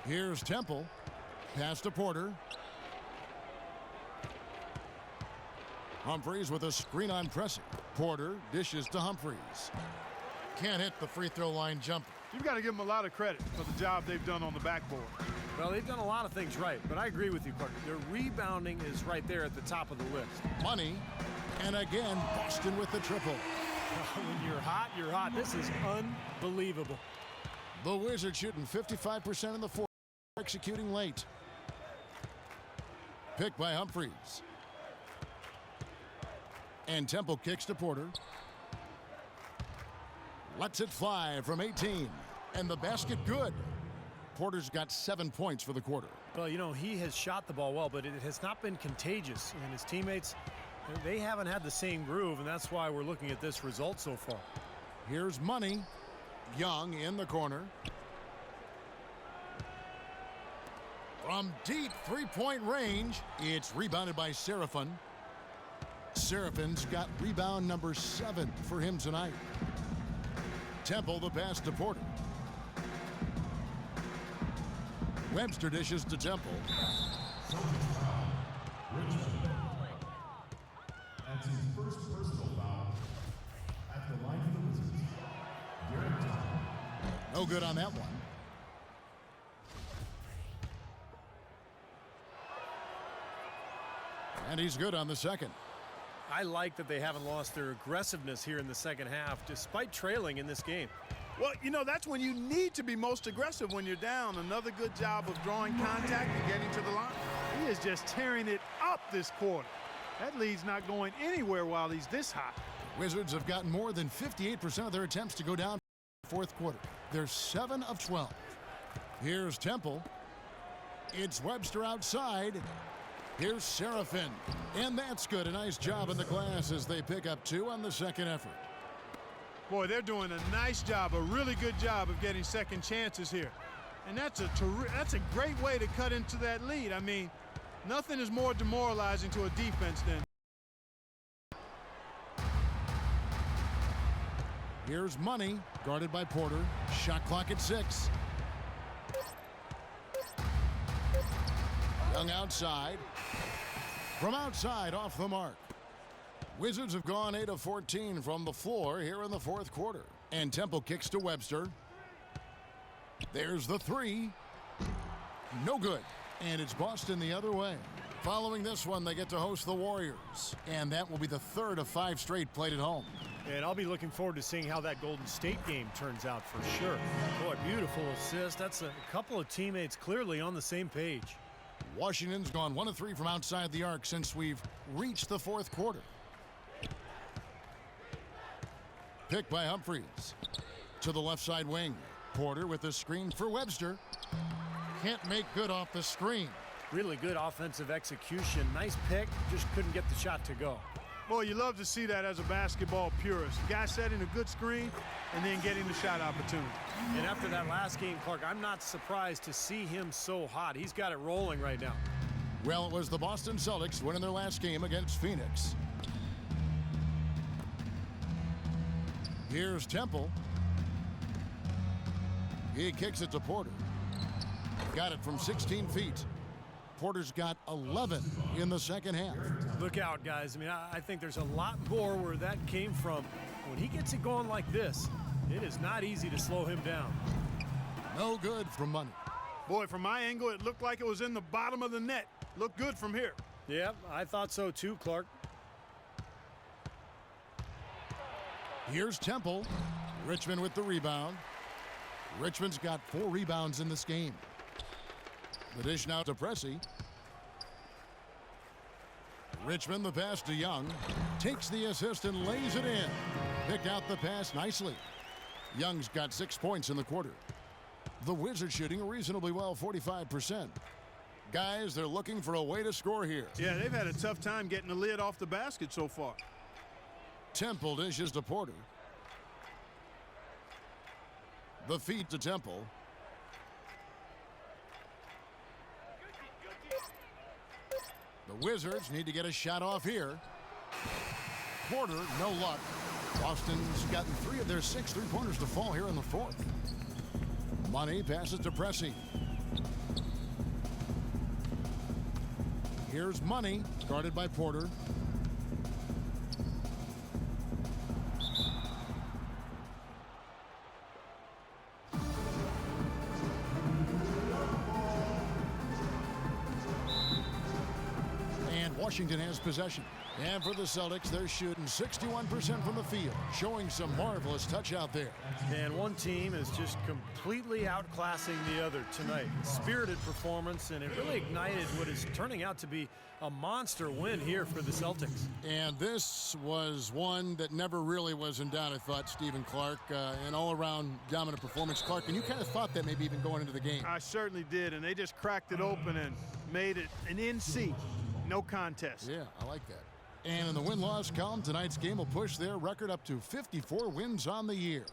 Here's Temple. Pass to Porter. Humphries with a screen on Pressey. Porter dishes to Humphries. Can't hit the free throw line jumper. You've got to give them a lot of credit for the job they've done on the backboard. Well, they've done a lot of things right, but I agree with you, Clark. Their rebounding is right there at the top of the list. Money. And again, Boston with the triple. When you're hot, you're hot. This is unbelievable. The Wizards shooting 55% in the fourth, executing late. Picked by Humphries. And Temple kicks to Porter. Lets it fly from 18. And the basket good. Porter's got 7 points for the quarter. Well, you know, he has shot the ball well, but it has not been contagious. And his teammates, they haven't had the same groove, and that's why we're looking at this result so far. Here's Money. Young in the corner. From deep three-point range, it's rebounded by Seraphin. Seraphin's got rebound number 7 for him tonight. Temple the pass to Porter. Webster dishes to Temple. That's his first personal foul at the line for the Wizards. No good on that one. And he's good on the second. I like that they haven't lost their aggressiveness here in the second half, despite trailing in this game. Well, you know, that's when you need to be most aggressive when you're down. Another good job of drawing contact and getting to the line. He is just tearing it up this quarter. That lead's not going anywhere while he's this hot. Wizards have gotten more than 58% of their attempts to go down in the fourth quarter. They're 7 of 12. Here's Temple. It's Webster outside. Here's Seraphin. And that's good. A nice job in the glass as they pick up 2 on the second effort. Boy, they're doing a nice job, a really good job of getting second chances here. And that's a great way to cut into that lead. I mean, nothing is more demoralizing to a defense than. Here's Money, guarded by Porter. Shot clock at 6. Young outside. From outside, off the mark. Wizards have gone 8 of 14 from the floor here in the fourth quarter. And Temple kicks to Webster. There's the 3. No good. And it's Boston the other way. Following this one, they get to host the Warriors. And that will be the 3rd of 5 straight played at home. And I'll be looking forward to seeing how that Golden State game turns out for sure. Boy, beautiful assist. That's a couple of teammates clearly on the same page. Washington's gone 1 of 3 from outside the arc since we've reached the fourth quarter. Picked by Humphries. To the left side wing. Porter with the screen for Webster. Can't make good off the screen. Really good offensive execution. Nice pick. Just couldn't get the shot to go. Boy, you love to see that as a basketball purist. The guy setting a good screen and then getting the shot opportunity. And after that last game, Clark, I'm not surprised to see him so hot. He's got it rolling right now. Well, it was the Boston Celtics winning their last game against Phoenix. Here's Temple. He kicks it to Porter. Got it from 16 feet. Porter's got 11 in the second half. Look out, guys. I mean, I think there's a lot more where that came from. When he gets it going like this, it is not easy to slow him down. No good from Money. Boy, from my angle, it looked like it was in the bottom of the net. Looked good from here. Yeah, I thought so too, Clark. Here's Temple. Richmond with the rebound. Richmond's got 4 rebounds in this game. The dish now to Pressey. Richmond the pass to Young. Takes the assist and lays it in. Picked out the pass nicely. Young's got 6 points in the quarter. The Wizards shooting reasonably well, 45%. Guys, they're looking for a way to score here. Yeah, they've had a tough time getting the lid off the basket so far. Temple dishes to Porter. The feed to Temple. The Wizards need to get a shot off here. Porter, no luck. Boston's gotten 3 of their 6 three-pointers to fall here in the fourth. Money passes to Pressey. Here's Money, guarded by Porter. And Washington has possession. And for the Celtics, they're shooting 61% from the field, showing some marvelous touch out there. And one team is just completely outclassing the other tonight. Spirited performance, and it really ignited what is turning out to be a monster win here for the Celtics. And this was one that never really was in doubt, I thought, Stephen Clark. An all-around dominant performance. Clark, and you kind of thought that maybe even going into the game. I certainly did, and they just cracked it open and made it an NC. No contest. Yeah, I like that. And in the win-loss column, tonight's game will push their record up to 54 wins on the year.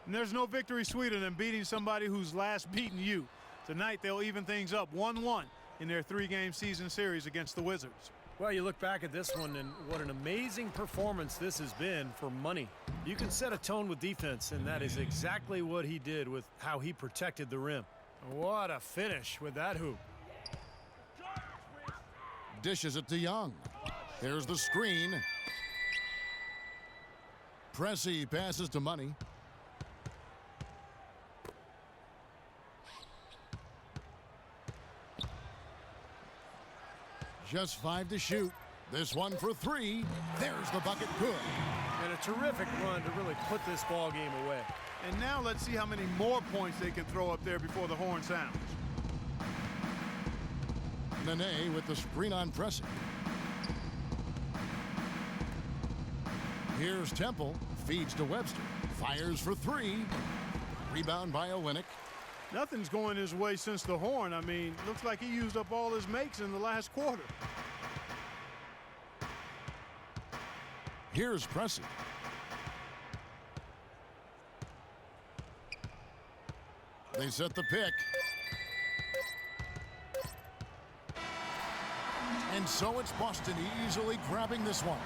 And there's no victory sweeter than beating somebody who's last beaten you. Tonight, they'll even things up 1-1 in their 3-game season series against the Wizards. Well, you look back at this one, and what an amazing performance this has been for Money. You can set a tone with defense, and that is exactly what he did with how he protected the rim. What a finish with that hoop. Dishes it to Young. There's the screen. Pressey passes to Money. Just 5 to shoot. This one for 3. There's the bucket. Good. And a terrific run to really put this ball game away. And now let's see how many more points they can throw up there before the horn sounds. Nene with the screen on Pressey. Here's Temple, feeds to Webster, fires for 3. Rebound by Olynyk. Nothing's going his way since the horn. I mean, looks like he used up all his makes in the last quarter. Here's Pressey. They set the pick. And so it's Boston easily grabbing this one.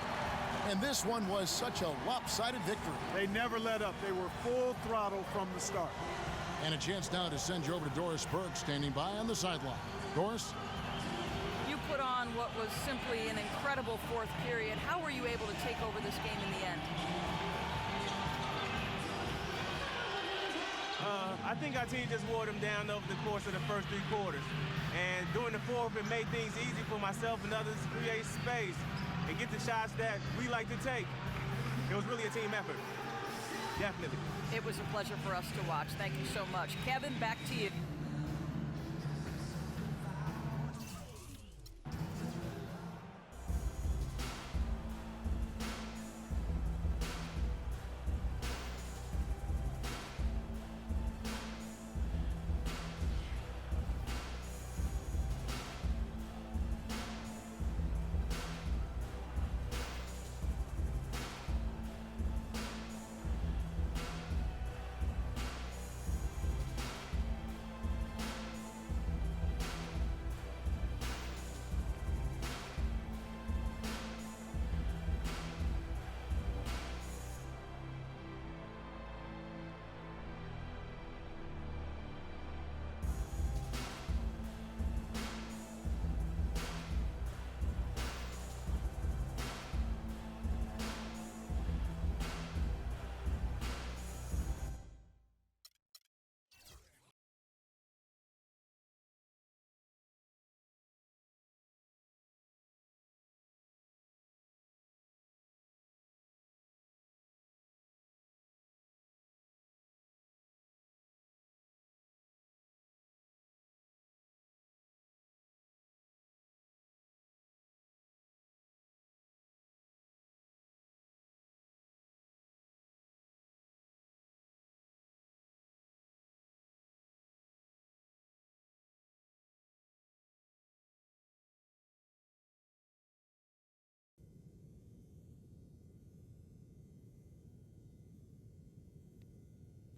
And this one was such a lopsided victory. They never let up. They were full throttle from the start. And a chance now to send you over to Doris Berg, standing by on the sideline. Doris? You put on what was simply an incredible fourth period. How were you able to take over this game in the end? I think our team just wore them down over the course of the first 3 quarters. And during the fourth, it made things easy for myself and others to create space and get the shots that we like to take. It was really a team effort. Definitely. It was a pleasure for us to watch. Thank you so much. Kevin, back to you.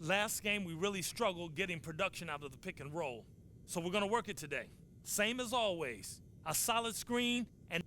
Last game, we really struggled getting production out of the pick and roll. So we're going to work it today. Same as always. A solid screen and...